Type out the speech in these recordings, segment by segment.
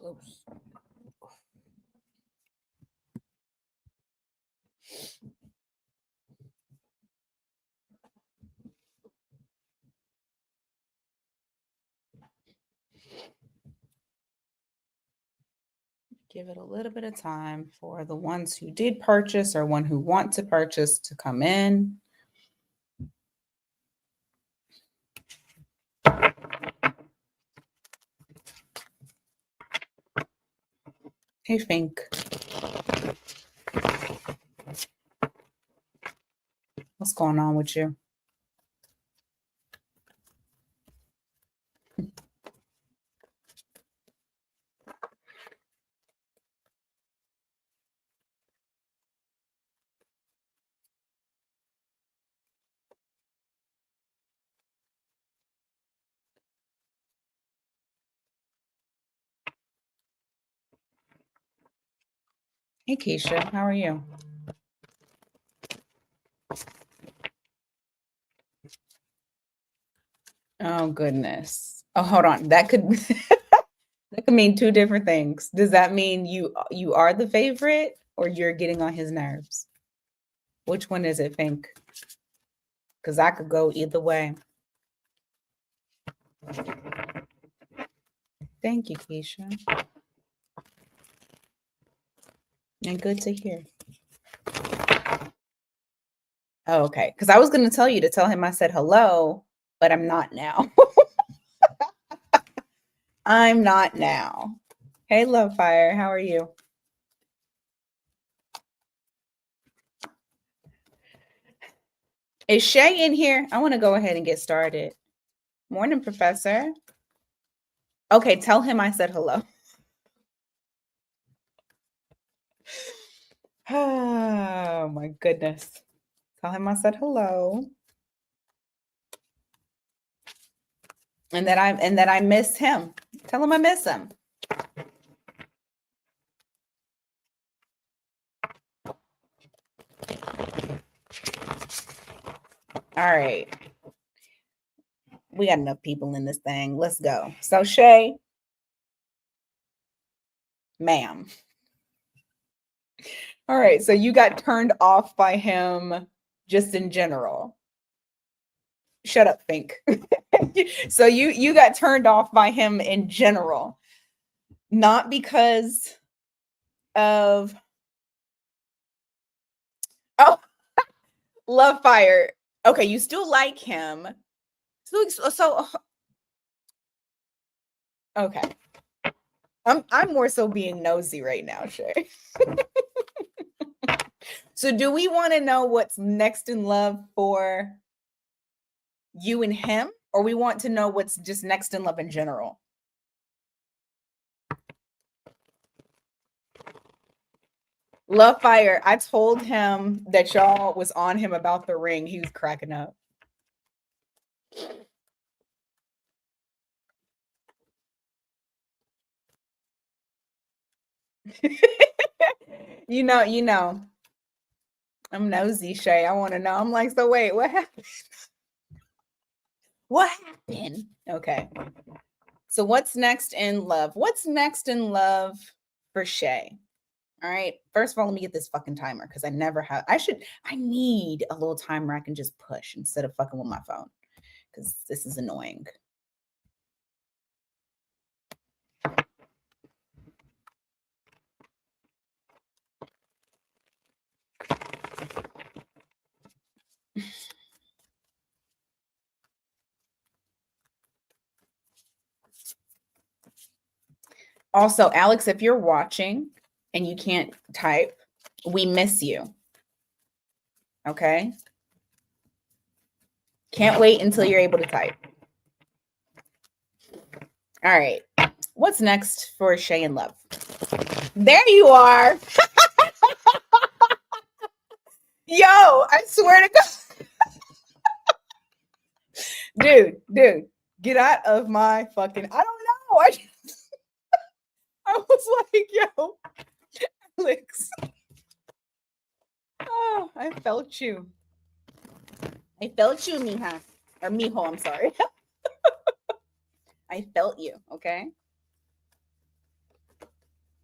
close. Give it a little bit of time for the ones who did purchase or one who want to purchase to come in. Hey, Fink. What's going on with you? Hey, Keisha, how are you? Oh, goodness. Oh, hold on. That could that could mean two different things. Does that mean you are the favorite or you're getting on his nerves? Which one is it, Fink? Because I could go either way. Thank you, Keisha. And good to hear. Oh, okay. Because I was going to tell you to tell him I said hello, but I'm not now. I'm not now. Hey, Love Fire, how are you? Is Shay in here? I want to go ahead and get started. Morning, Professor. Okay, tell him I said hello. Oh my goodness. Tell him I said hello. And that I miss him. Tell him I miss him. All right. We got enough people in this thing. Let's go. So Shay, ma'am. All right. So you got turned off by him just in general. Shut up, Fink. So you got turned off by him in general, not because of Love Fire. Okay, you still like him. So okay. I'm more so being nosy right now, Shay. So do we want to know what's next in love for you and him, or we want to know what's just next in love in general? Love Fire, I told him that y'all was on him about the ring. He was cracking up. you know. I'm nosy, Shay. I want to know. I'm like, so wait, what happened? What happened? Okay. So what's next in love? What's next in love for Shay? All right. First of all, let me get this fucking timer because I never have. I need a little timer I can just push instead of fucking with my phone because this is annoying. Also, Alex, if you're watching and you can't type, we miss you. Okay. Can't wait until you're able to type. All right. What's next for Shay and Love? There you are. Yo, I swear to God. Dude, get out of my fucking. I don't know. I was like, yo, Alex. Oh, I felt you. I felt you, mija. Or mijo, I'm sorry. I felt you, okay?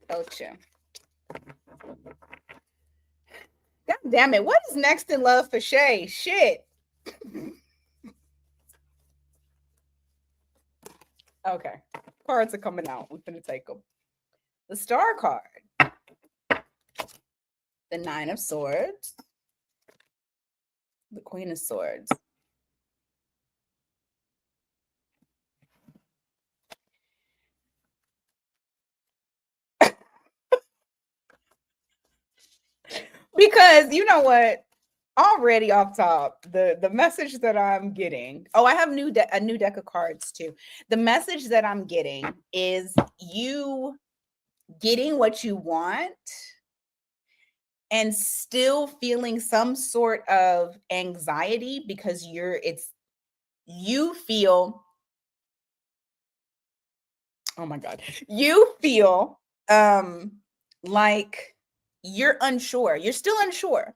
Culture. God damn it. What is next in love for Shay? Shit. Okay. Cards are coming out. I'm going to take them. The Star card. The Nine of Swords. The Queen of Swords. Because you know what? Already off top, the message that I'm getting. Oh, I have a new deck of cards too. The message that I'm getting is you getting what you want and still feeling some sort of anxiety because you feel, oh my god, you feel like you're unsure. You're still unsure.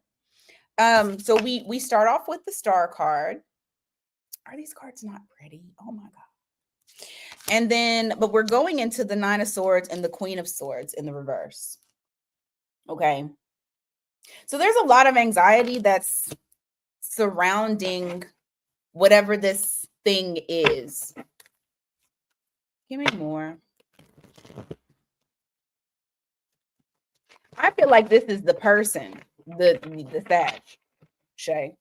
So we start off with the Star card. Are these cards not pretty? Oh my god. And then, but we're going into the Nine of Swords and the Queen of Swords in the reverse. Okay. So there's a lot of anxiety that's surrounding whatever this thing is. Give me more. I feel like this is the person, the Sag. Shay.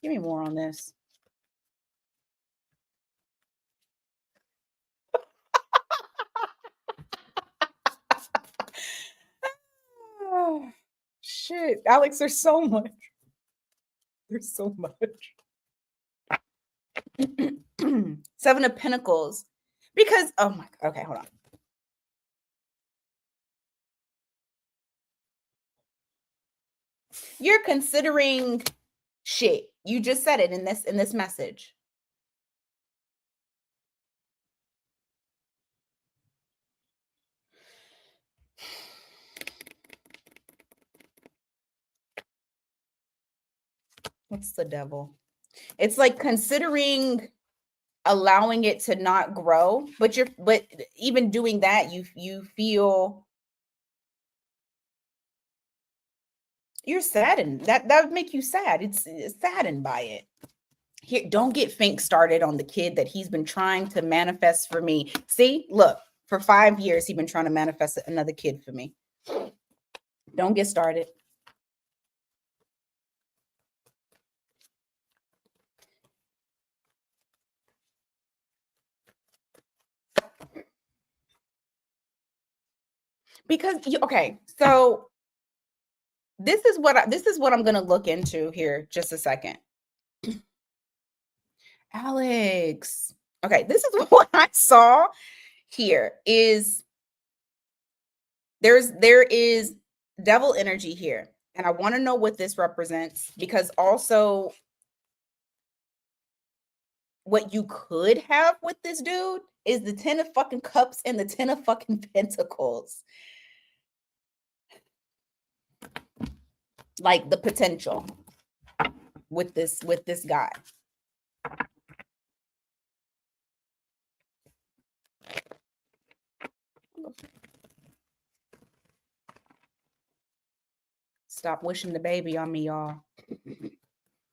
Give me more on this. Oh, shit. Alex, there's so much. There's so much. Seven of Pentacles. Because, oh my, okay, hold on. You're considering shit. You just said it in this message. What's the Devil? It's like considering allowing it to not grow, but even doing that, you feel you're saddened. That would make you sad. It's saddened by it. Here, don't get Fink started on the kid that he's been trying to manifest for me. See, look, for 5 years he's been trying to manifest another kid for me. Don't get started. Because okay, so this is what I'm going to look into here just a second. Alex. Okay, this is what I saw here is there is devil energy here. And I want to know what this represents because also what you could have with this dude is the 10 of fucking cups and the 10 of fucking pentacles. Like the potential with this guy. Stop wishing the baby on me, y'all.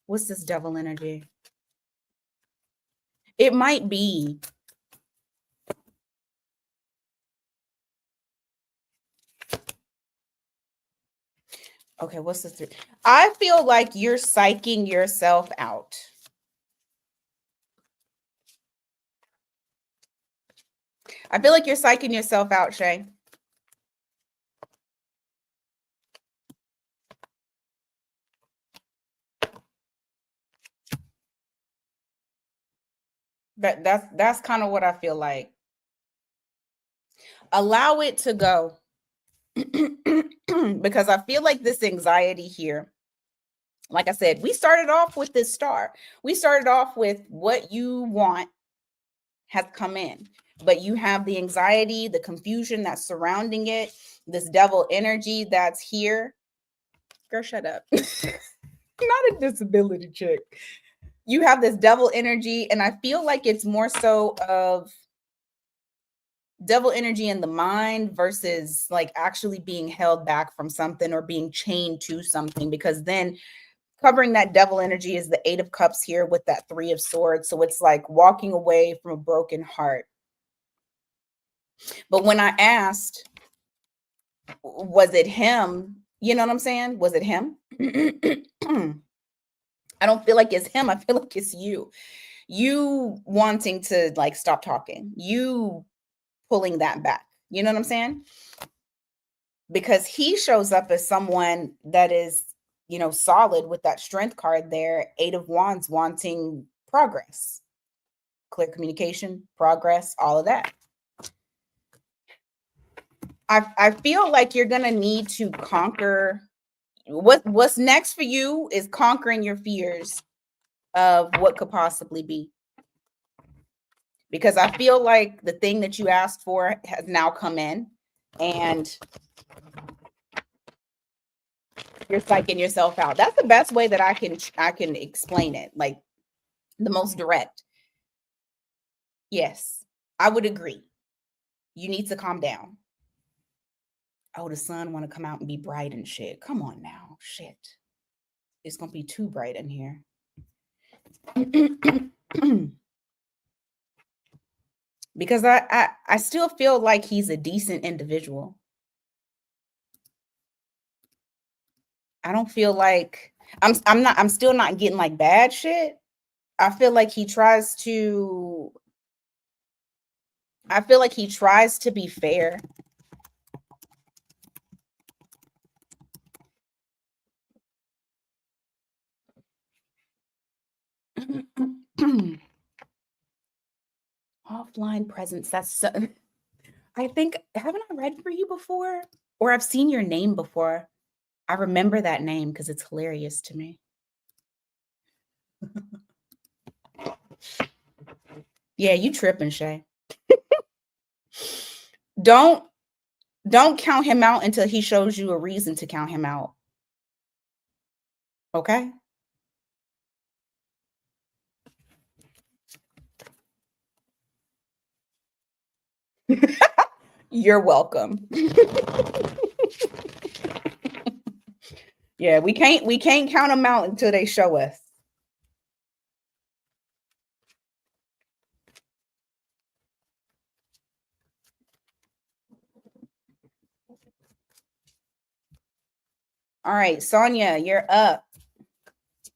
What's this devil energy? It might be. Okay, what's this? I feel like you're psyching yourself out. I feel like you're psyching yourself out, Shay. That's kind of what I feel like. Allow it to go. Because I feel like this anxiety here, like I said, we started off with this star. We started off with what you want has come in, but you have the anxiety, the confusion that's surrounding it, this devil energy that's here. Girl, shut up. Not a disability chick. You have this devil energy, and I feel like it's more so of devil energy in the mind versus like actually being held back from something or being chained to something, because then covering that devil energy is the 8 of Cups here with that 3 of Swords. So it's like walking away from a broken heart. But when I asked, was it him? You know what I'm saying? Was it him? I don't feel like it's him. I feel like it's you. You wanting to like stop talking. You pulling that back. You know what I'm saying? Because he shows up as someone that is, you know, solid with that strength card there. 8 of Wands, wanting progress, clear communication, progress, all of that. I feel like you're gonna need to conquer what's next for you is conquering your fears of what could possibly be. Because I feel like the thing that you asked for has now come in, and you're psyching yourself out. That's the best way that I can explain it, like the most direct. Yes, I would agree. You need to calm down. Oh, the sun want to come out and be bright and shit. Come on now, shit. It's gonna be too bright in here. Because I still feel like he's a decent individual. I don't feel like I'm still not getting like bad shit. I feel like he tries to be fair. Offline presence. That's so, I think, haven't I read for you before? Or I've seen your name before. I remember that name because it's hilarious to me. Yeah, you tripping, Shay. Don't count him out until he shows you a reason to count him out. Okay? You're welcome. Yeah, we can't count them out until they show us. All right, Sonia, you're up.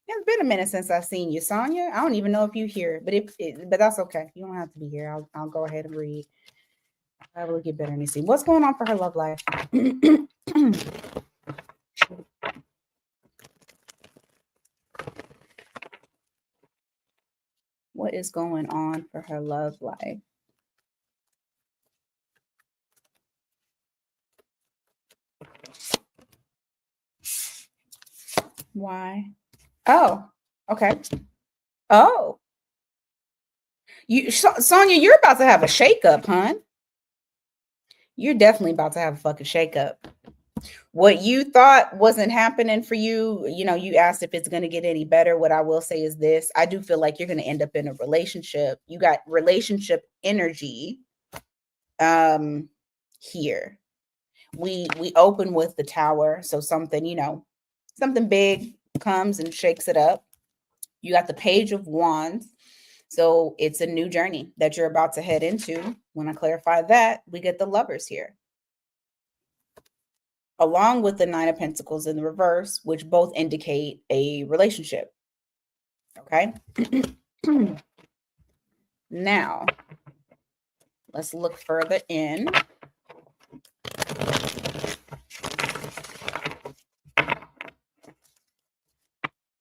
It's been a minute since I've seen you, Sonia. I don't even know if you're here, but that's okay. You don't have to be here. I'll go ahead and read. I will get better and see what's going on for her love life. What is going on for her love life? Why? Oh, okay. Oh, Sonia, you're about to have a shakeup, hon. You're definitely about to have a fucking shakeup. What you thought wasn't happening for you, you know, you asked if it's going to get any better. What I will say is this: I do feel like you're going to end up in a relationship. You got relationship energy here. We open with the Tower, so something, you know, something big comes and shakes it up. You got the Page of Wands. So it's a new journey that you're about to head into. When I clarify that, we get the Lovers here, along with the 9 of Pentacles in the reverse, which both indicate a relationship. Okay. Now, let's look further in.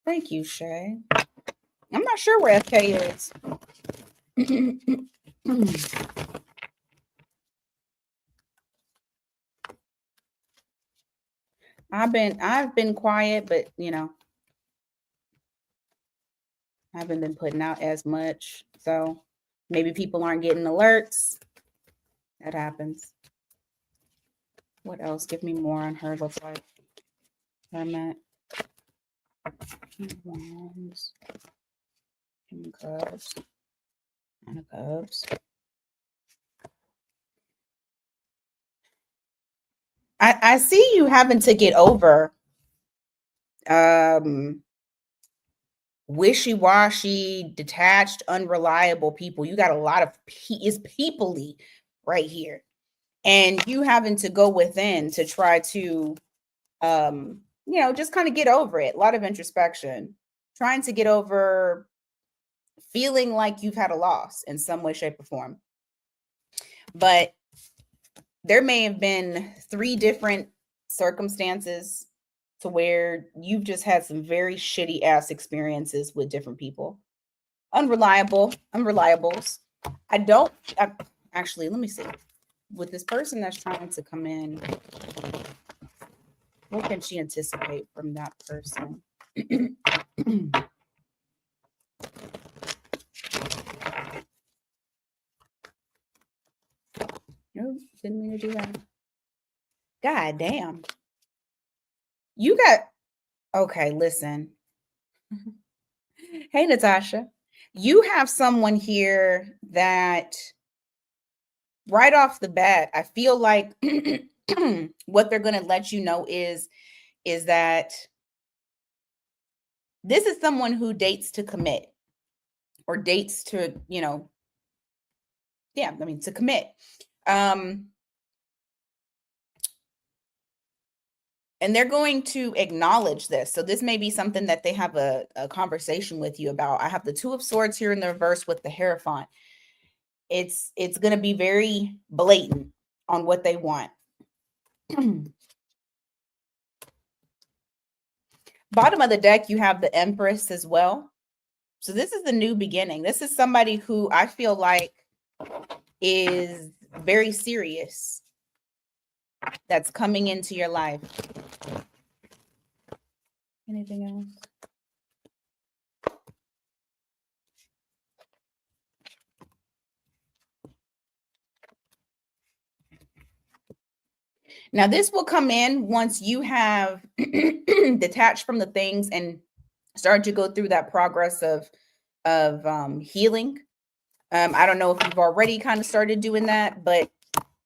Thank you, Shay. I'm not sure where FK is. I've been quiet, but you know, I haven't been putting out as much. So maybe people aren't getting alerts. That happens. What else? Give me more on her. Looks like Hermit. Wands. Cups. 9 of Cups. I see you having to get over wishy-washy, detached, unreliable people. You got a lot of is people-y right here. And you having to go within to try to just kind of get over it. A lot of introspection, trying to get over feeling like you've had a loss in some way, shape, or form. But there may have been 3 different circumstances to where you've just had some very shitty ass experiences with different people. Unreliables. Actually, let me see. With this person that's trying to come in, what can she anticipate from that person? No, didn't mean to do that. God damn. You got, okay, listen. Hey, Natasha. You have someone here that right off the bat, I feel like what they're going to let you know is that this is someone who dates to commit or dates to, to commit. And they're going to acknowledge this. So this may be something that they have a conversation with you about. I have the 2 of Swords here in the reverse with the Hierophant. It's going to be very blatant on what they want. Bottom of the deck, you have the Empress as well. So this is the new beginning. This is somebody who I feel like is very serious that's coming into your life. Anything else? Now, this will come in once you have detached from the things and start to go through that progress of healing. I don't know if you've already kind of started doing that, but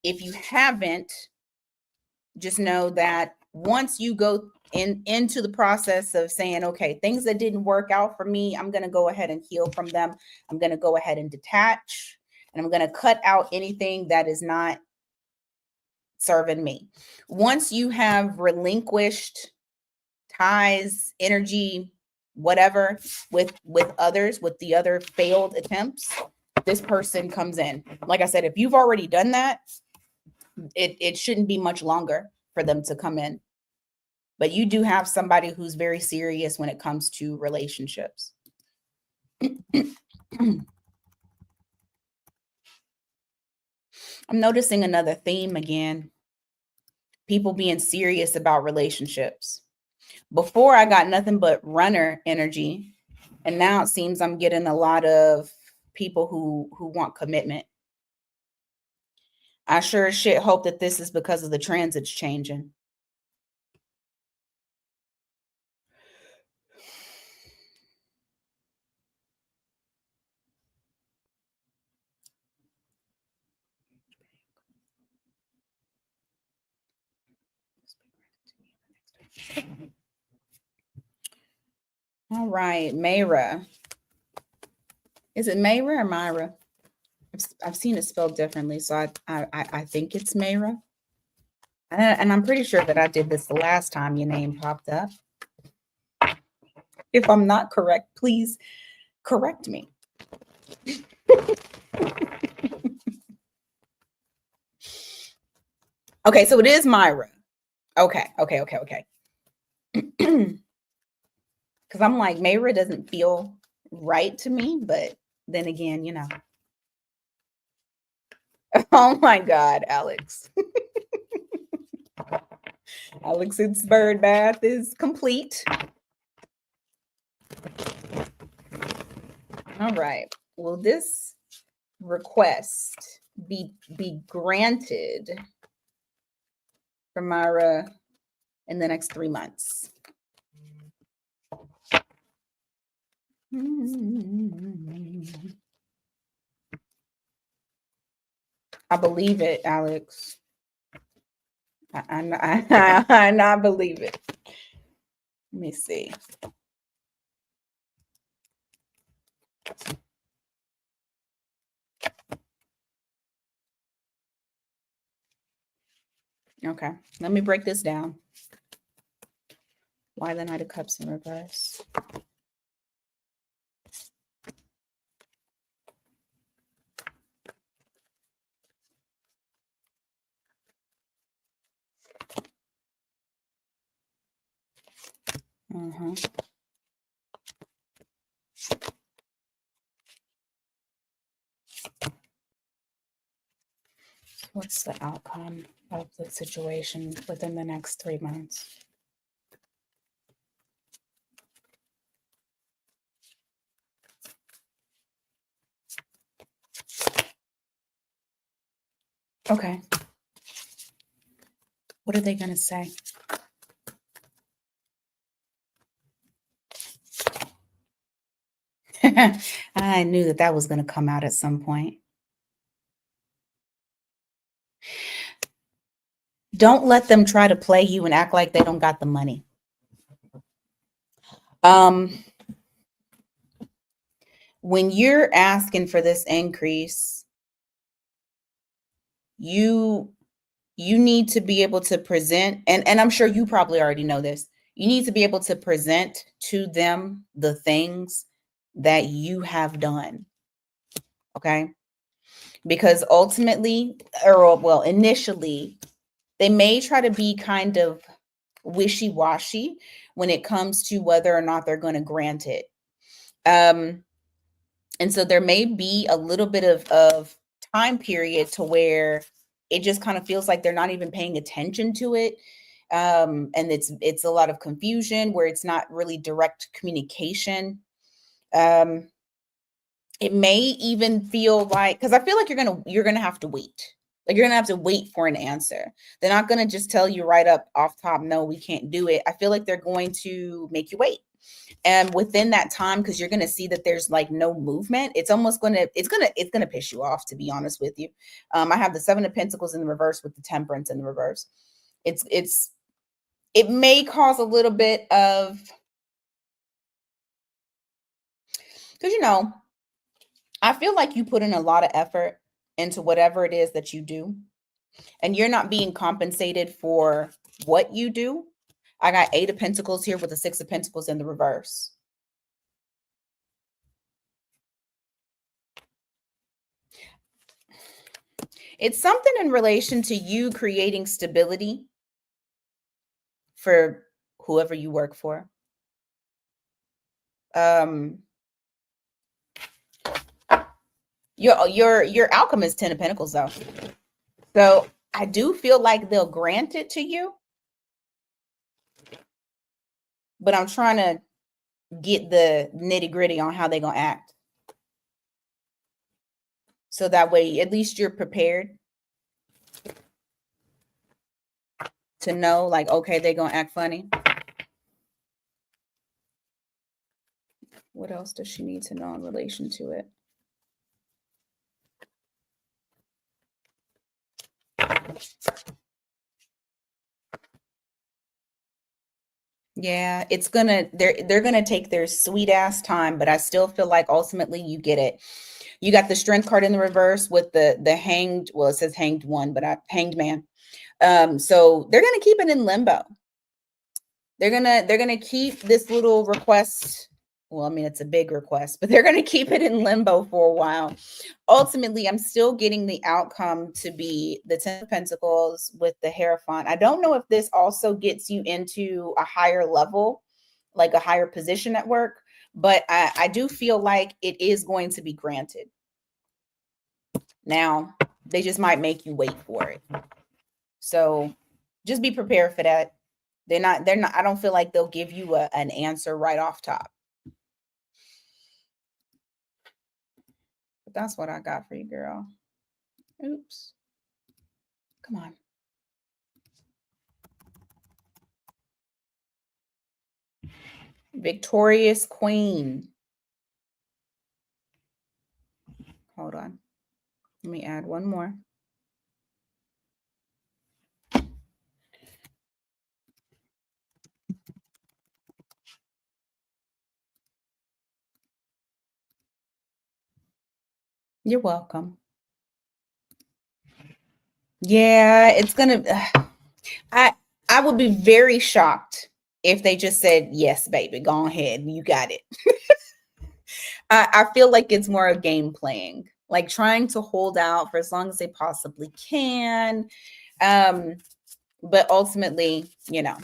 if you haven't, just know that once you go into the process of saying, okay, things that didn't work out for me, I'm going to go ahead and heal from them. I'm going to go ahead and detach, and I'm going to cut out anything that is not serving me. Once you have relinquished ties, energy, whatever with others, with the other failed attempts, this person comes in. Like I said, if you've already done that, it shouldn't be much longer for them to come in. But you do have somebody who's very serious when it comes to relationships. I'm noticing another theme again. People being serious about relationships. Before, I got nothing but runner energy, and now it seems I'm getting a lot of people who want commitment. I sure as shit hope that this is because of the transits changing. All right, Myra. Is it Myra or Myra? I've seen it spelled differently, so I think it's Myra. And I'm pretty sure that I did this the last time your name popped up. If I'm not correct, please correct me. Okay, so it is Myra. Okay. Because I'm like, Myra doesn't feel right to me, but then again, Oh my God, Alex. Alex's bird bath is complete. All right. Will this request be granted for Myra in the next 3 months? I believe it, Alex. I not believe it. Let me see. Okay, let me break this down. Why the Knight of Cups in reverse? What's the outcome of the situation within the next 3 months? Okay. What are they going to say? I knew that was going to come out at some point. Don't let them try to play you and act like they don't got the money. When you're asking for this increase, you need to be able to present, and I'm sure you probably already know this. You need to be able to present to them the things that you have done. Okay? Because ultimately, or well, initially, they may try to be kind of wishy-washy when it comes to whether or not they're going to grant it. And so there may be a little bit of time period to where it just kind of feels like they're not even paying attention to it. And it's a lot of confusion where it's not really direct communication. It may even feel like, because I feel like you're gonna have to wait. Like you're gonna have to wait for an answer. They're not gonna just tell you right up off top, no, we can't do it. I feel like they're going to make you wait. And within that time, because you're gonna see that there's like no movement, it's gonna piss you off, to be honest with you. I have the 7 of Pentacles in the reverse with the Temperance in the reverse. It may cause a little bit of, because I feel like you put in a lot of effort into whatever it is that you do, and you're not being compensated for what you do. I got 8 of Pentacles here with the 6 of Pentacles in the reverse. It's something in relation to you creating stability for whoever you work for. Your outcome is 10 of Pentacles, though. So I do feel like they'll grant it to you, but I'm trying to get the nitty gritty on how they're gonna act, so that way at least you're prepared to know, like, okay, they're gonna act funny. What else does she need to know in relation to it? Yeah, they're gonna take their sweet ass time, but I still feel like ultimately you get it. You got the Strength card in the reverse with the hanged, well, it says hanged one, but hanged man. So they're gonna keep it in limbo. They're gonna keep this little request. Well, I mean, it's a big request, but they're gonna keep it in limbo for a while. Ultimately, I'm still getting the outcome to be the 10 of Pentacles with the Hierophant. I don't know if this also gets you into a higher level, like a higher position at work, but I do feel like it is going to be granted. Now, they just might make you wait for it. So just be prepared for that. They're not, I don't feel like they'll give you an answer right off top. But that's what I got for you, girl. Oops. Come on. Victorious Queen. Hold on. Let me add one more. You're welcome. Yeah, it's gonna. I would be very shocked if they just said, "Yes, baby, go ahead, you got it." I feel like it's more a game playing, like trying to hold out for as long as they possibly can. Um, but ultimately, you got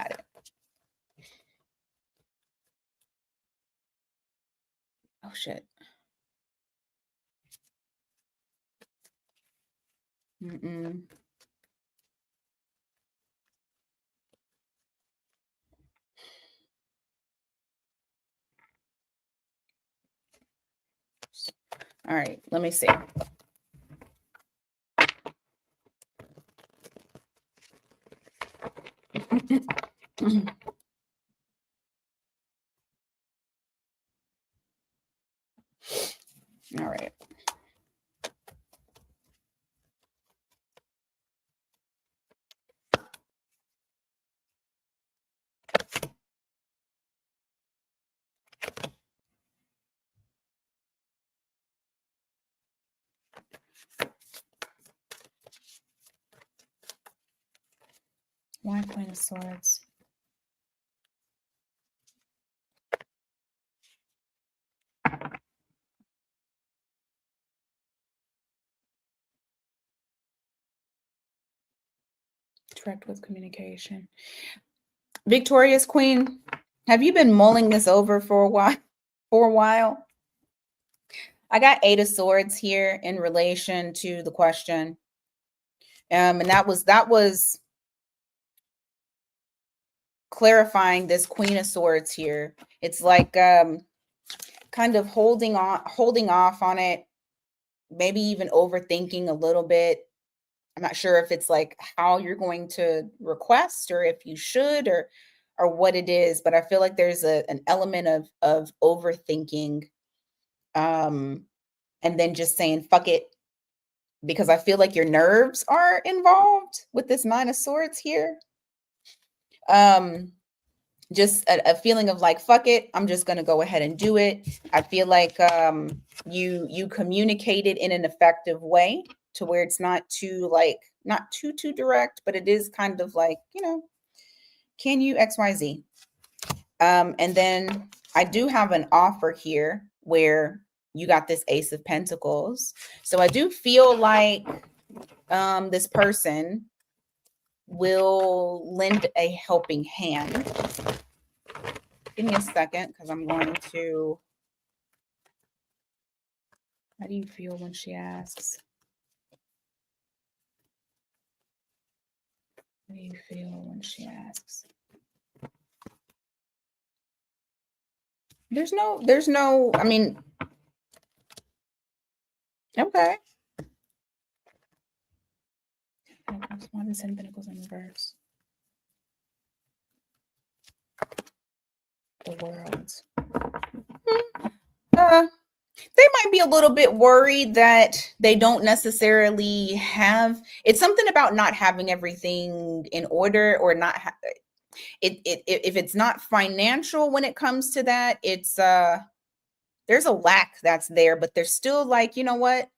it. Oh shit. Mm-mm. All right, let me see. All right. Why Queen of Swords? Direct with communication. Victorious Queen, have you been mulling this over for a while? I got 8 of Swords here in relation to the question. And that was clarifying this Queen of Swords here. It's like kind of holding off on it, maybe even overthinking a little bit. I'm not sure if it's like how you're going to request or if you should or what it is, but I feel like there's an element of overthinking, and then just saying fuck it, because I feel like your nerves are involved with this 9 of Swords here. Um just a feeling of like fuck it, I'm just going to go ahead and do it. I feel like you communicated in an effective way to where it's not too not too direct, but it is kind of like, can you XYZ. And then I do have an offer here where you got this Ace of Pentacles, so I do feel like this person will lend a helping hand. Give me a second, because I'm going to. How do you feel when she asks? How do you feel when she asks? There's no, I mean, okay. Why does 10 Pentacles in reverse? The World. They might be a little bit worried that they don't necessarily have. It's something about not having everything in order, or not. If it's not financial when it comes to that, it's there's a lack that's there, but there's still like, you know what?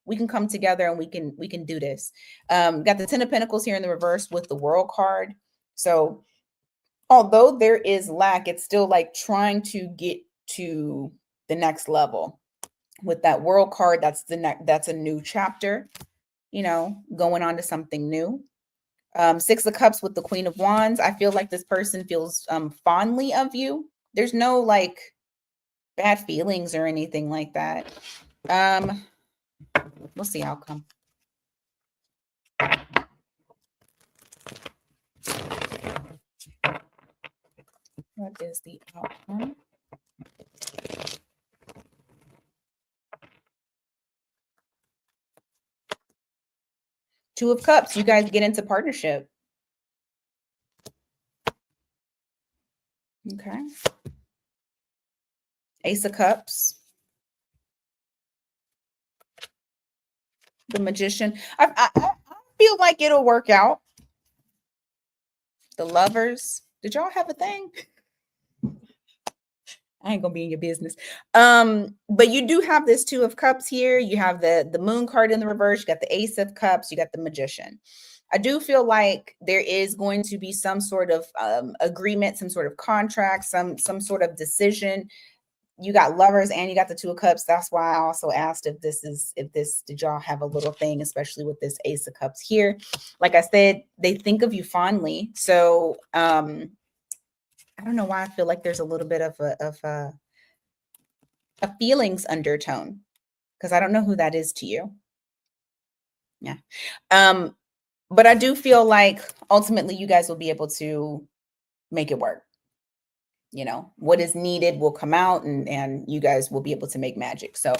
We can come together and we can do this. Got the 10 of Pentacles here in the reverse with the World card. So although there is lack, it's still like trying to get to the next level. With that World card, that's that's a new chapter, going on to something new. 6 of Cups with the Queen of Wands. I feel like this person feels fondly of you. There's no like bad feelings or anything like that. We'll see outcome. What is the outcome? Two of Cups. You guys get into partnership. Okay. Ace of Cups. The Magician. I feel like it'll work out. The Lovers. Did y'all have a thing? I ain't gonna be in your business. But you do have this Two of Cups here. You have the Moon card in the reverse. You got the Ace of Cups. You got the Magician. I do feel like there is going to be some sort of agreement, some sort of contract, some sort of decision. You got Lovers and you got the Two of Cups. That's why I also asked if did y'all have a little thing, especially with this Ace of Cups here. Like I said, they think of you fondly. So I don't know why I feel like there's a little bit of a feelings undertone, because I don't know who that is to you. Yeah. But I do feel like ultimately you guys will be able to make it work. You know, what is needed will come out, and you guys will be able to make magic. So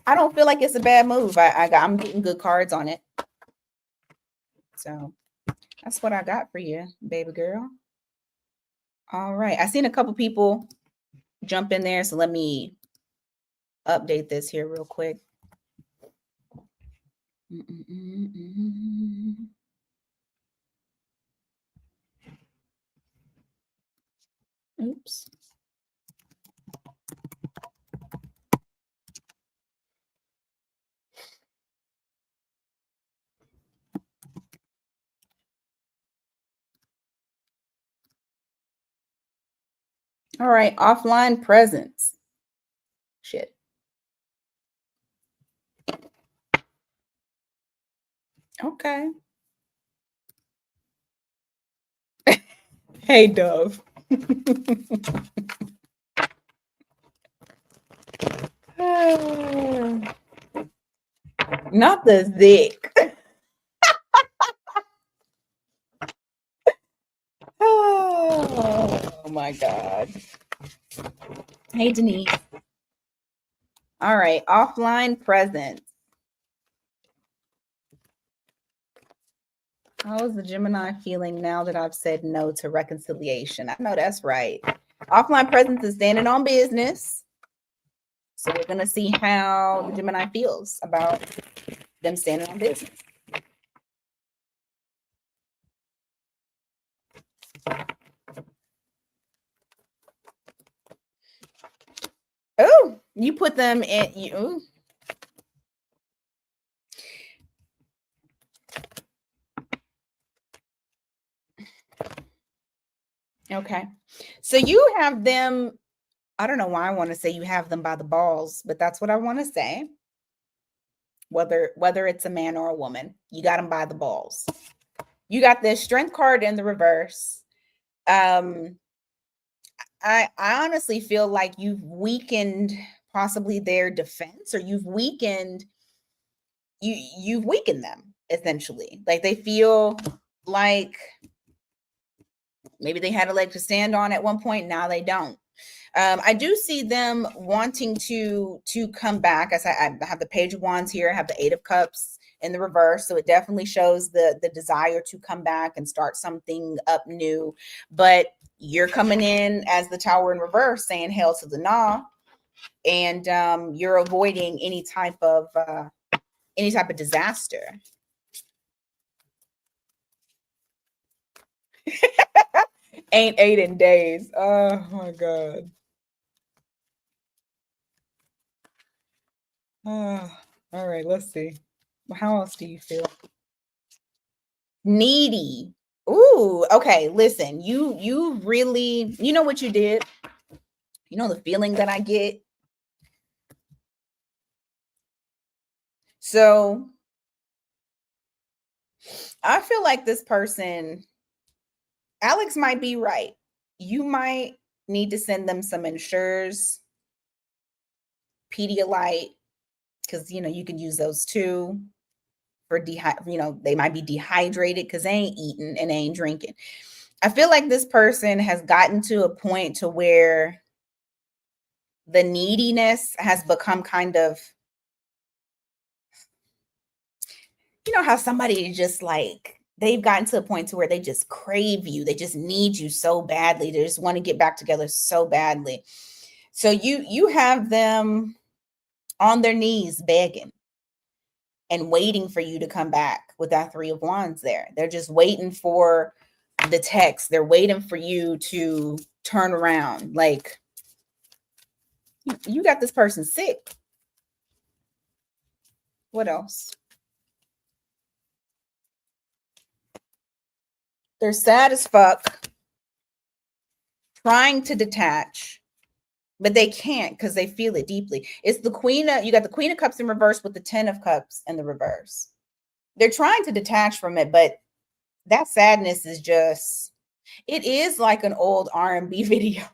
I don't feel like it's a bad move. I'm getting good cards on it. So that's what I got for you, baby girl. All right. I seen a couple people jump in there, so let me update this here real quick. Oops. All right, offline presence. Shit. Okay. Hey, Dove. Not the Zick. Oh my God. Hey, Denise. All right, offline presence. How is the Gemini feeling now that I've said no to reconciliation? I know that's right. Offline presence is standing on business. So we're going to see how the Gemini feels about them standing on business. Oh, you put them in. You. Okay. So you have them. I don't know why I want to say you have them by the balls, but that's what I want to say. Whether it's a man or a woman, you got them by the balls. You got this Strength card in the reverse. I honestly feel like you've weakened possibly their defense, or you've weakened them essentially. Like they feel like maybe they had a leg to stand on at one point, now they don't. I do see them wanting to come back. As I have the Page of Wands here, I have the Eight of Cups in the reverse, so it definitely shows the desire to come back and start something up new. But you're coming in as the Tower in reverse, saying "Hail to the nah," and you're avoiding any type of disaster. Ain't 8 in days. Oh my God. All right, let's see. How else do you feel? Needy. Ooh, okay. Listen, you really, you know what you did? You know the feeling that I get? So I feel like this person, Alex might be right. You might need to send them some Ensures, Pedialyte, because you can use those too for they might be dehydrated because they ain't eating and they ain't drinking. I feel like this person has gotten to a point to where the neediness has become kind of, how somebody just like, they've gotten to a point to where they just crave you. They just need you so badly. They just want to get back together so badly. So you have them on their knees begging and waiting for you to come back with that Three of Wands there. They're just waiting for the text. They're waiting for you to turn around. Like, You got this person sick. What else? They're sad as fuck, trying to detach, but they can't because they feel it deeply. It's the queen of, you got the Queen of Cups in reverse with the 10 of Cups in the reverse. They're trying to detach from it, but that sadness is just, it is like an old R&B video.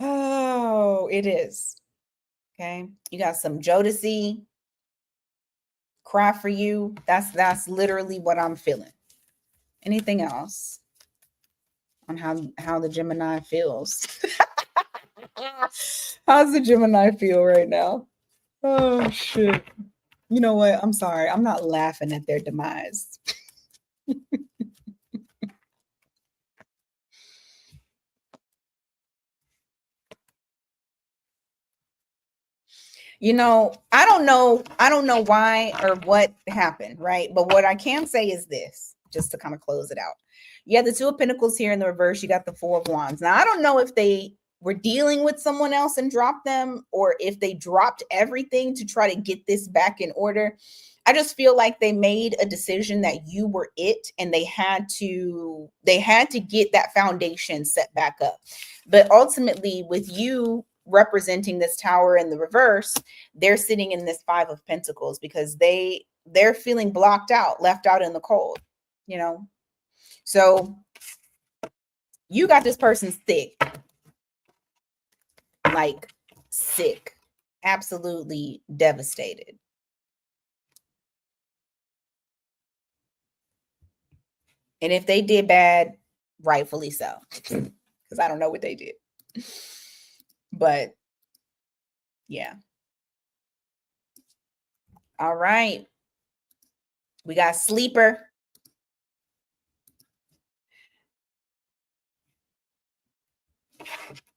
Oh, it is. Okay. You got some Jodeci, Cry for You. That's literally what I'm feeling. Anything else on how the Gemini feels? How's the Gemini feel right now? Oh shit. You know what? I'm sorry. I'm not laughing at their demise. You know, I don't know why or what happened, right? But what I can say is this, just to kind of close it out. You have the Two of Pentacles here in the reverse. You got the Four of Wands. Now, I don't know if they were dealing with someone else and dropped them, or if they dropped everything to try to get this back in order. I just feel like they made a decision that you were it, and they had to get that foundation set back up. But ultimately, with you representing this Tower in the reverse, they're sitting in this Five of Pentacles because they're feeling blocked out, left out in the cold, you know. So you got this person sick, like sick, absolutely devastated. And if they did bad, rightfully so, because I don't know what they did. But yeah. All right. We got Sleeper.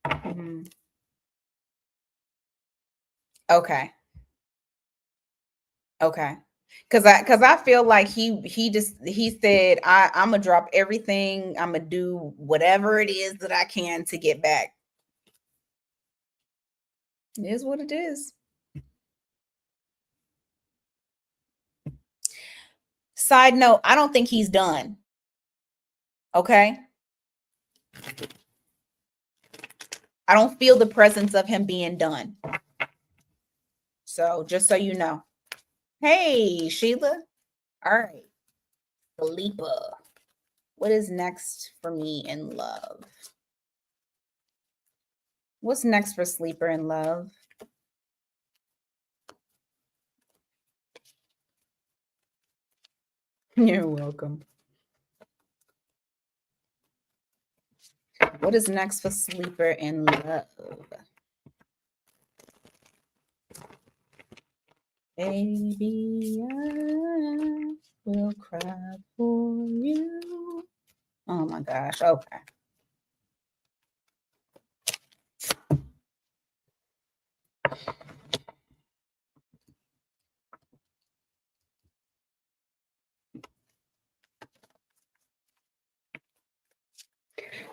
Mm-hmm. Okay. Okay. Cause I feel like he said, I'm gonna drop everything. I'm gonna do whatever it is that I can to get back. It is what it is. Side note, I don't think he's done. Okay. I don't feel the presence of him being done. So just so you know. Hey, Sheila. All right. Philippa. What is next for me in love? What's next for Sleeper in love? You're welcome. What is next for Sleeper in love? Baby, I will cry for you. Oh my gosh. Okay.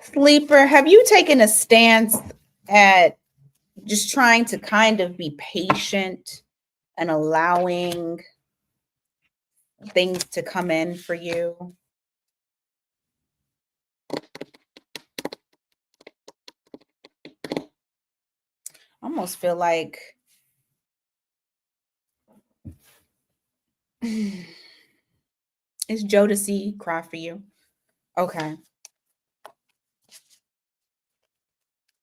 Sleeper, have you taken a stance at just trying to kind of be patient and allowing things to come in for you? I almost feel like it's Jodeci Cry for You. Okay.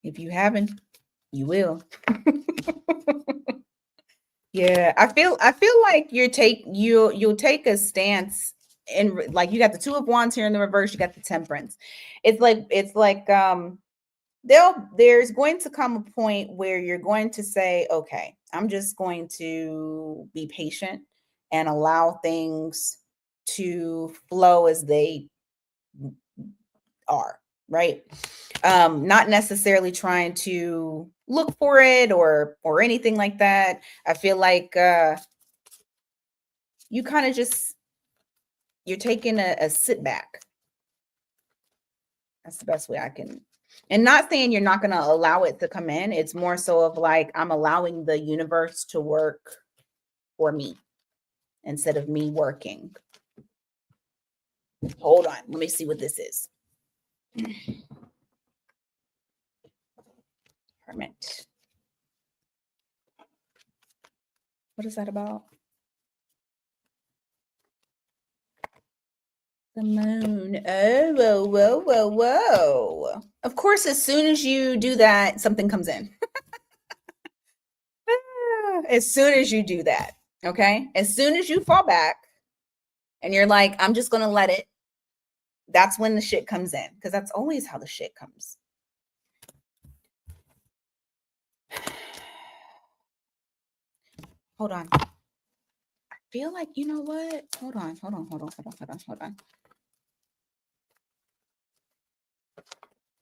If you haven't, you will. Yeah, I feel like you'll take a stance in, like, you got the Two of Wands here in the reverse, you got the Temperance. It's like there's going to come a point where you're going to say, okay, I'm just going to be patient and allow things to flow as they are, right? Not necessarily trying to look for it or anything like that. I feel like you kind of just, you're taking a sit back. That's the best way I can. And not saying you're not going to allow it to come in. It's more so of like, I'm allowing the universe to work for me instead of me working. Hold on. Let me see what this is. Hermit. What is that about? The moon. Oh, whoa, whoa, whoa, whoa. Of course, as soon as you do that, something comes in. As soon as you do that, okay? As soon as you fall back and you're like, I'm just going to let it, that's when the shit comes in, because that's always how the shit comes. Hold on. I feel like, you know what? Hold on.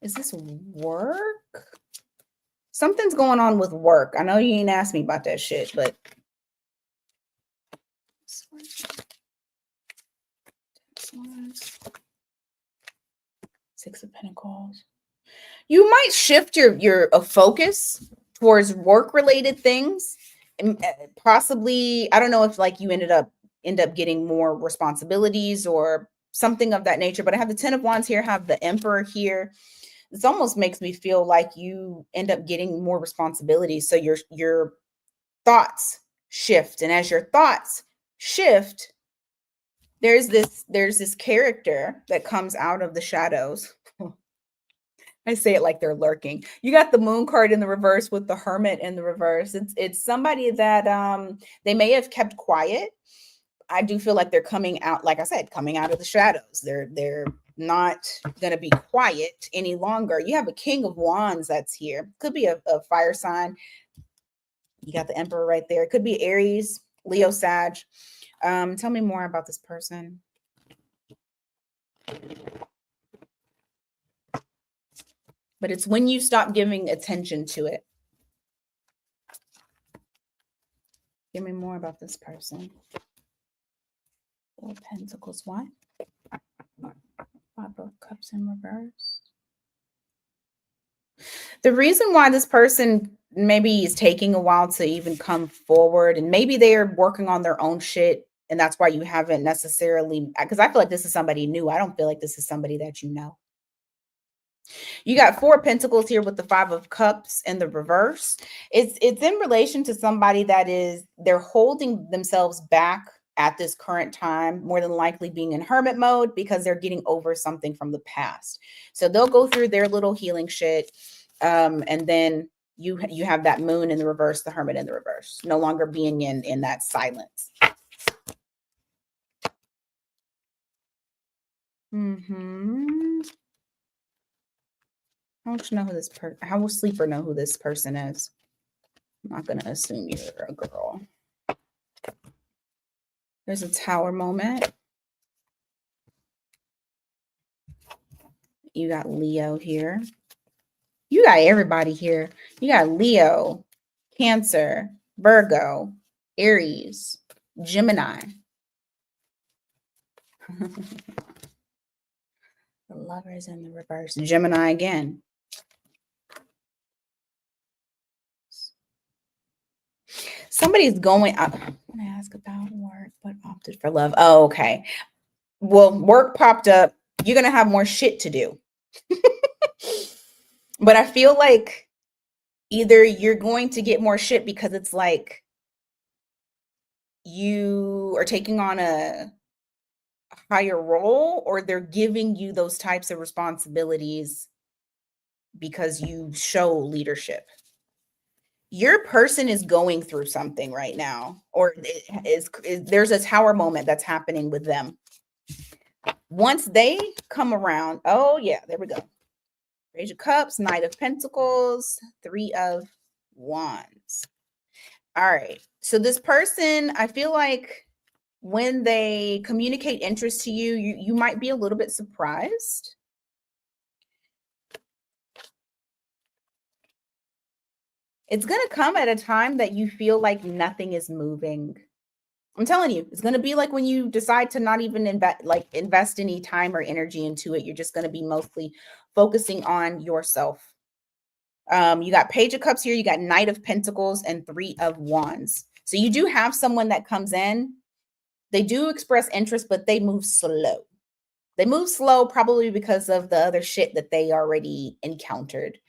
Is this work? Something's going on with work. I know you ain't asked me about that shit, but Six of Pentacles. You might shift your focus towards work related things, and possibly, I don't know if like you end up getting more responsibilities or something of that nature. But I have the 10 of Wands here, have the Emperor here. This almost makes me feel like you end up getting more responsibilities. So your thoughts shift, and as your thoughts shift, there's this character that comes out of the shadows. I say it like they're lurking. You got the Moon card in the reverse with the Hermit in the reverse. It's somebody that they may have kept quiet. I do feel like they're coming out, like I said, coming out of the shadows. They're not going to be quiet any longer. You have a King of Wands that's here. Could be a fire sign. You got the Emperor right there. It could be Aries, Leo, Sag. Tell me more about this person. But it's when you stop giving attention to it. Give me more about this person. Four of Pentacles. Why? Five of Cups in reverse. The reason why this person maybe is taking a while to even come forward, and maybe they are working on their own shit, and that's why you haven't necessarily, because I feel like this is somebody new. I don't feel like this is somebody that you know. You got Four of Pentacles here with the Five of Cups in the reverse. It's in relation to somebody that they're holding themselves back at this current time, more than likely being in hermit mode because they're getting over something from the past. So they'll go through their little healing shit. And then you have that Moon in the reverse, the Hermit in the reverse, no longer being in that silence. How would you know who this person? How will Sleeper know who this person is? I'm not gonna assume you're a girl. There's a Tower moment. You got Leo here. You got everybody here. You got Leo, Cancer, Virgo, Aries, Gemini. The Lovers in the reverse. Gemini again. Somebody's going. I'm going to ask about work, but opted for love. Oh, okay. Well, work popped up. You're going to have more shit to do. But I feel like either you're going to get more shit because it's like you are taking on a higher role, or they're giving you those types of responsibilities because you show leadership. Your person is going through something right now, or there's a Tower moment that's happening with them. Once they come around, oh yeah, there we go. Page of Cups, Knight of Pentacles, Three of Wands. All right. So this person, I feel like when they communicate interest to you, you might be a little bit surprised. It's going to come at a time that you feel like nothing is moving. I'm telling you, it's going to be like when you decide to not even invest any time or energy into it. You're just going to be mostly focusing on yourself. You got Page of Cups here, you got Knight of Pentacles and Three of Wands. So you do have someone that comes in. They do express interest, but they move slow. They move slow probably because of the other shit that they already encountered.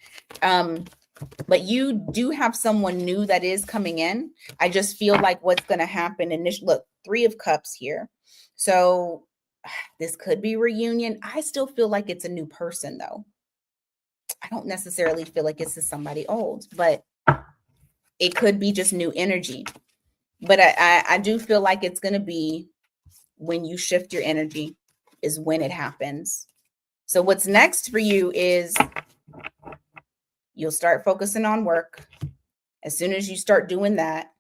But you do have someone new that is coming in. I just feel like what's going to happen initially. Look, Three of Cups here. So this could be reunion. I still feel like it's a new person though. I don't necessarily feel like it's somebody old, but it could be just new energy. But I do feel like it's going to be when you shift your energy is when it happens. So what's next for you is you'll start focusing on work. As soon as you start doing that,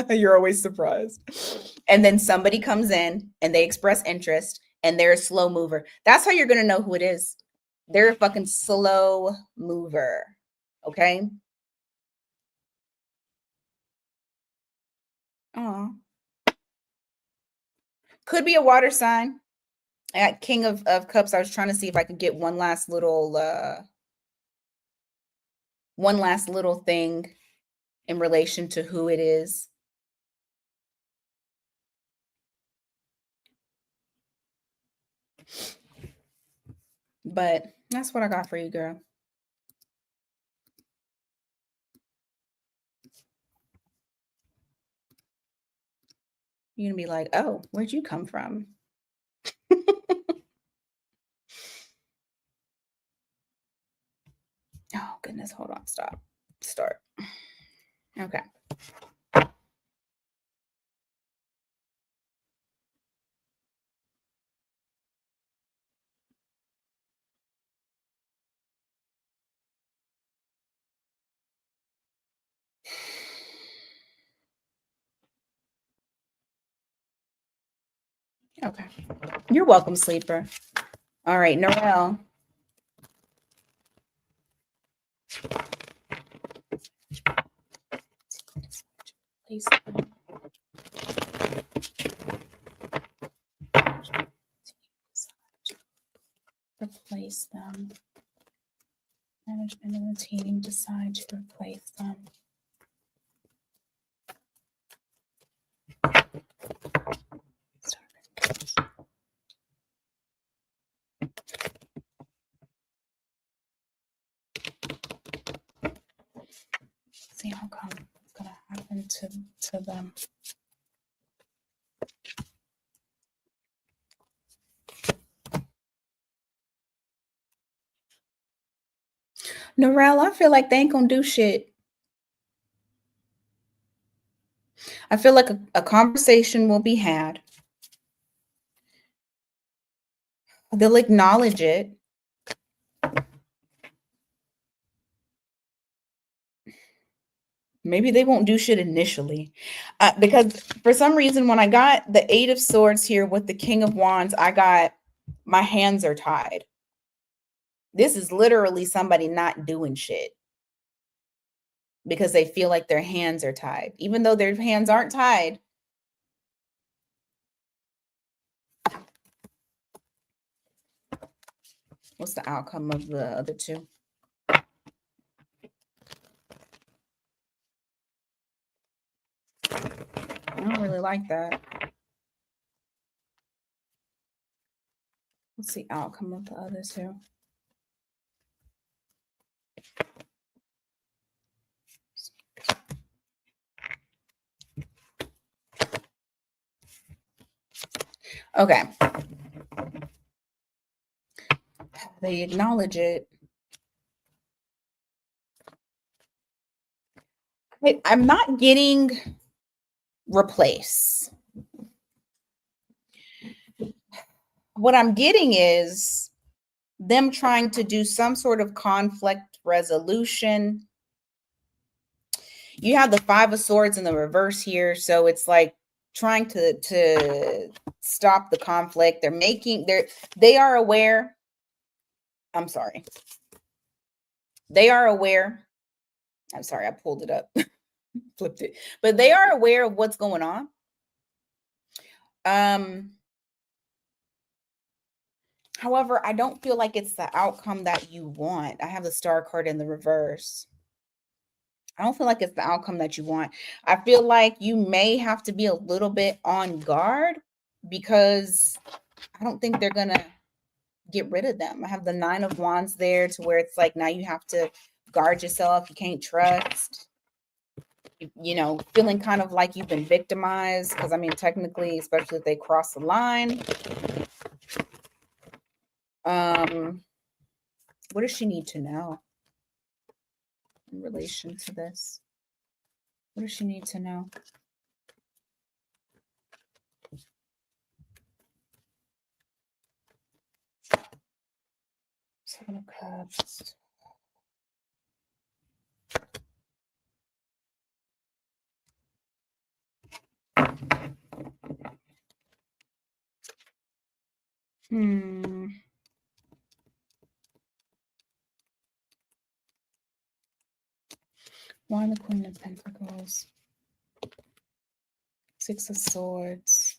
you're always surprised. And then somebody comes in and they express interest and they're a slow mover. That's how you're going to know who it is. They're a fucking slow mover. Okay. Oh, could be a water sign. At King of Cups, I was trying to see if I could get one last little thing in relation to who it is. But that's what I got for you, girl. You're gonna be like, oh, where'd you come from? Oh goodness, hold on, stop, start. Okay. Okay. You're welcome, sleeper. All right, Norelle. Please. Replace them. Management and the team decide to replace them. See how come it's gonna happen to them. Norelle, I feel like they ain't gonna do shit. I feel like a conversation will be had. They'll acknowledge it. Maybe they won't do shit initially. Because for some reason, when I got the Eight of Swords here with the King of Wands, I got my hands are tied. This is literally somebody not doing shit because they feel like their hands are tied, even though their hands aren't tied. What's the outcome of the other two? I don't really like that. What's the outcome of the other two? Okay. They acknowledge it. I'm not getting replace. What I'm getting is them trying to do some sort of conflict resolution. You have the Five of Swords in the reverse here, so it's like trying to stop the conflict. They are aware. I'm sorry. They are aware. I'm sorry, I pulled it up. Flipped it. But they are aware of what's going on. However, I don't feel like it's the outcome that you want. I have the star card in the reverse. I don't feel like it's the outcome that you want. I feel like you may have to be a little bit on guard because I don't think they're going to get rid of them. I have the 9 of Wands there to where it's like now you have to guard yourself. You can't trust. You know, feeling kind of like you've been victimized because I mean, technically, especially if they cross the line. What does she need to know in relation to this? What does she need to know? 7 of Cups. Why the Queen of Pentacles? 6 of Swords.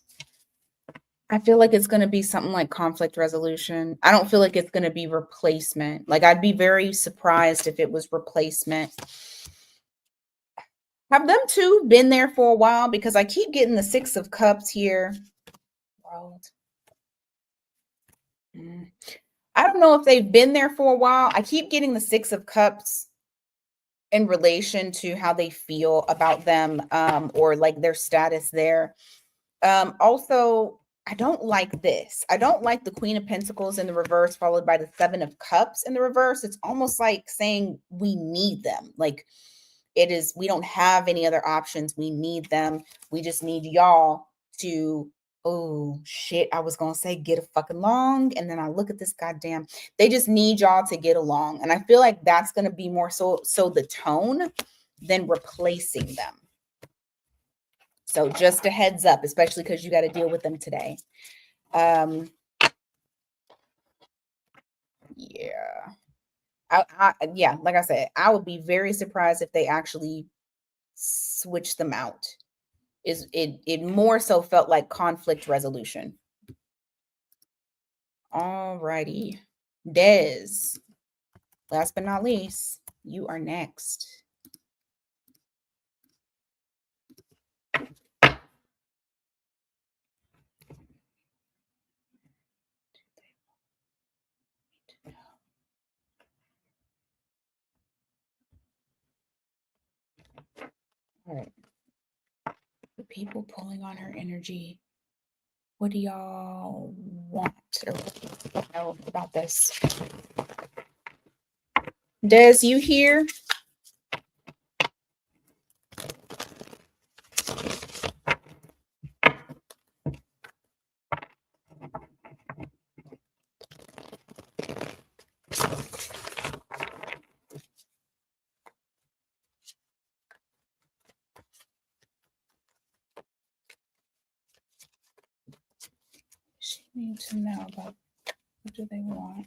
I feel like it's going to be something like conflict resolution. I don't feel like it's going to be replacement. Like I'd be very surprised if it was replacement. Have them two been there for a while? Because I keep getting the 6 of Cups here. World. I don't know if they've been there for a while. I keep getting the 6 of Cups in relation to how they feel about them, or like their status there. Also, I don't like this. I don't like the Queen of Pentacles in the reverse followed by the 7 of Cups in the reverse. It's almost like saying we need them. Like it is, we don't have any other options. We need them. We just need y'all to, oh shit, I was going to say get a fucking along. And then I look at this goddamn, they just need y'all to get along. And I feel like that's going to be more so the tone than replacing them. So just a heads up, especially because you got to deal with them today. Yeah. Yeah, like I said, I would be very surprised if they actually switch them out. It more so felt like conflict resolution. All righty. Des, last but not least, you are next. All right. The people pulling on her energy. What do y'all want or know about this? Des, you here? She needs to know about what do they want.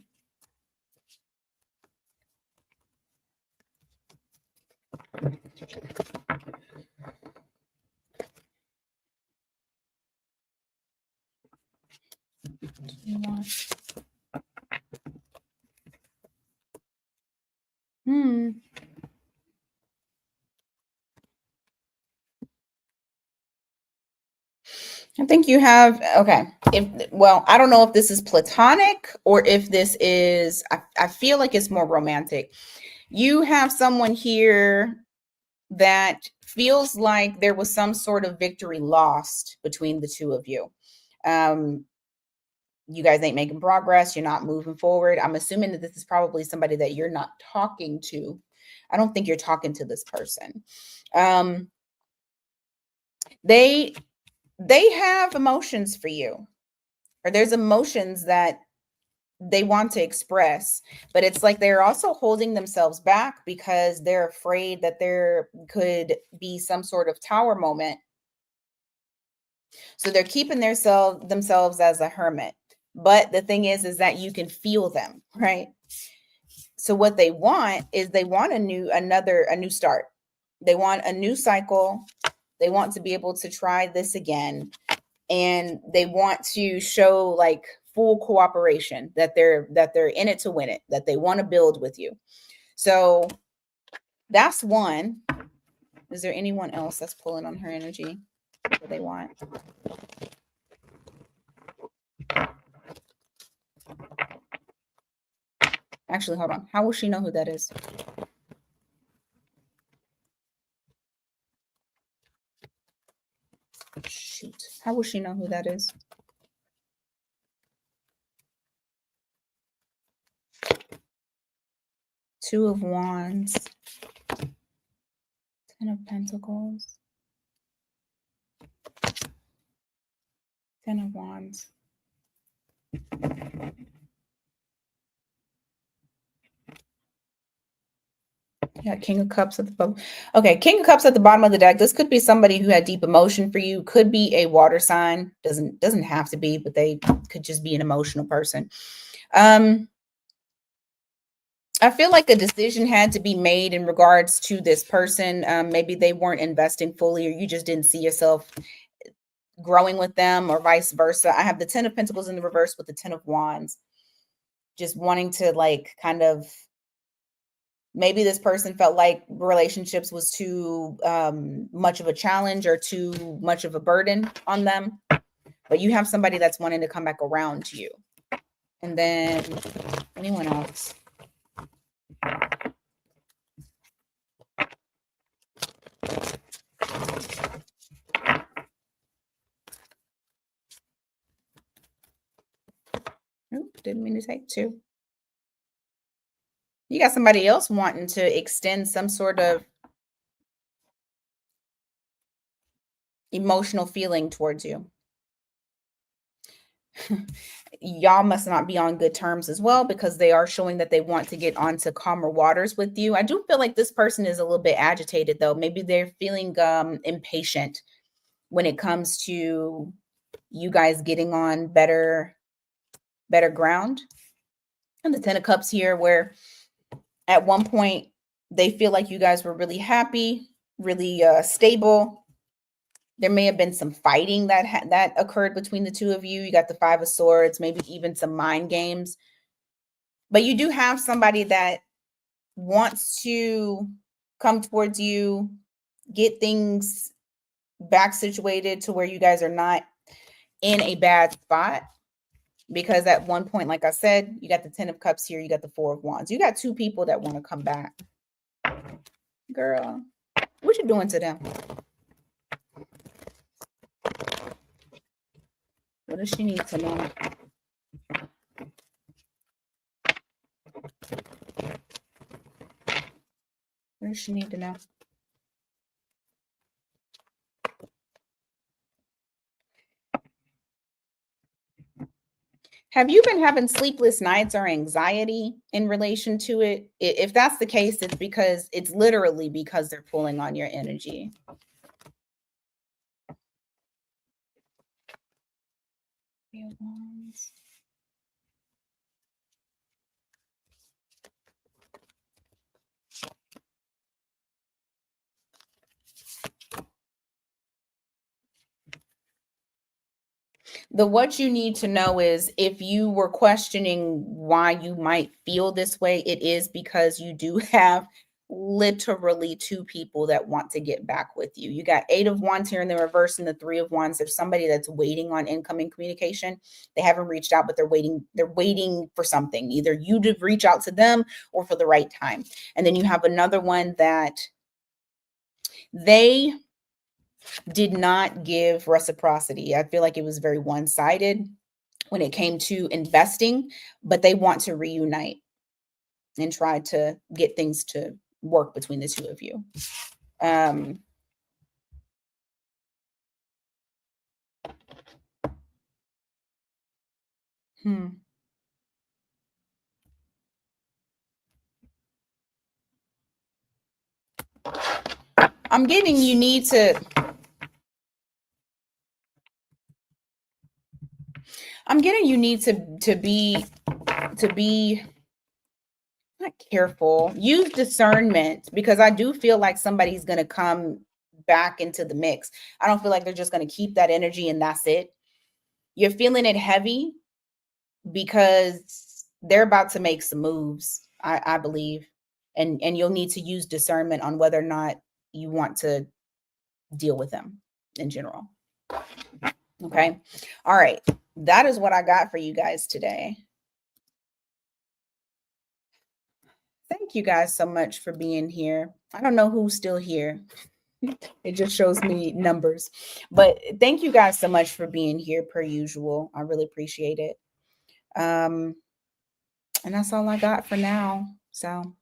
I think you have, okay. Well, I don't know if this is platonic or if this is, I feel like it's more romantic. You have someone here that feels like there was some sort of victory lost between the two of you. You guys ain't making progress. You're not moving forward. I'm assuming that this is probably somebody that you're not talking to. I don't think you're talking to this person. They have emotions for you, or there's emotions that they want to express, but it's like they're also holding themselves back because they're afraid that there could be some sort of tower moment. So they're keeping themselves as a hermit. But the thing is that you can feel them, right? So what they want is they want a new start. They want a new cycle. They want to be able to try this again. And they want to show like full cooperation, that they're in it to win it, that they want to build with you. So that's one. Is there anyone else that's pulling on her energy that they want? Actually, hold on. How will she know who that is? Shoot. How will she know who that is? Two of Wands. Ten of Pentacles. Ten of Wands. Yeah, King of Cups at the bottom. Okay, King of Cups at the bottom of the deck. This could be somebody who had deep emotion for you. Could be a water sign. Doesn't have to be, but they could just be an emotional person. I feel like a decision had to be made in regards to this person. Maybe they weren't investing fully, or you just didn't see yourself growing with them, or vice versa. I have the Ten of Pentacles in the reverse with the Ten of Wands. Just wanting to like kind of, maybe this person felt like relationships was too much of a challenge or too much of a burden on them. But you have somebody that's wanting to come back around to you. And then anyone else? Oop, didn't mean to take two. You got somebody else wanting to extend some sort of emotional feeling towards you. Y'all must not be on good terms as well, because they are showing that they want to get onto calmer waters with you. I do feel like this person is a little bit agitated though. Maybe they're feeling impatient when it comes to you guys getting on better ground. And the Ten of Cups here, where at one point they feel like you guys were really happy, really stable. There may have been some fighting that occurred between the two of you. You got the Five of Swords, maybe even some mind games. But you do have somebody that wants to come towards you, get things back situated to where you guys are not in a bad spot. Because at one point, like I said, you got the Ten of Cups here, you got the Four of Wands. You got two people that want to come back. Girl, what you doing to them? What does she need to know? What does she need to know? Have you been having sleepless nights or anxiety in relation to it? If that's the case, it's because it's literally because they're pulling on your energy. What you need to know is, if you were questioning why you might feel this way, it is because you do have literally two people that want to get back with you. You got Eight of Wands here in the reverse and the Three of Wands. There's somebody that's waiting on incoming communication. They haven't reached out, but they're waiting for something, either you to reach out to them or for the right time. And then you have another one that they did not give reciprocity. I feel like it was very one-sided when it came to investing, but they want to reunite and try to get things to work between the two of you. I'm getting you need to be not careful. Use discernment, because I do feel like somebody's going to come back into the mix. I don't feel like they're just going to keep that energy and that's it. You're feeling it heavy because they're about to make some moves, I believe. And you'll need to use discernment on whether or not you want to deal with them in general. Okay. All right. That is what I got for you guys today. Thank you guys so much for being here. I don't know who's still here. It just shows me numbers. But thank you guys so much for being here per usual. I really appreciate it. And that's all I got for now. So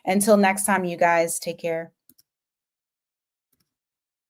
until next time, you guys, take care.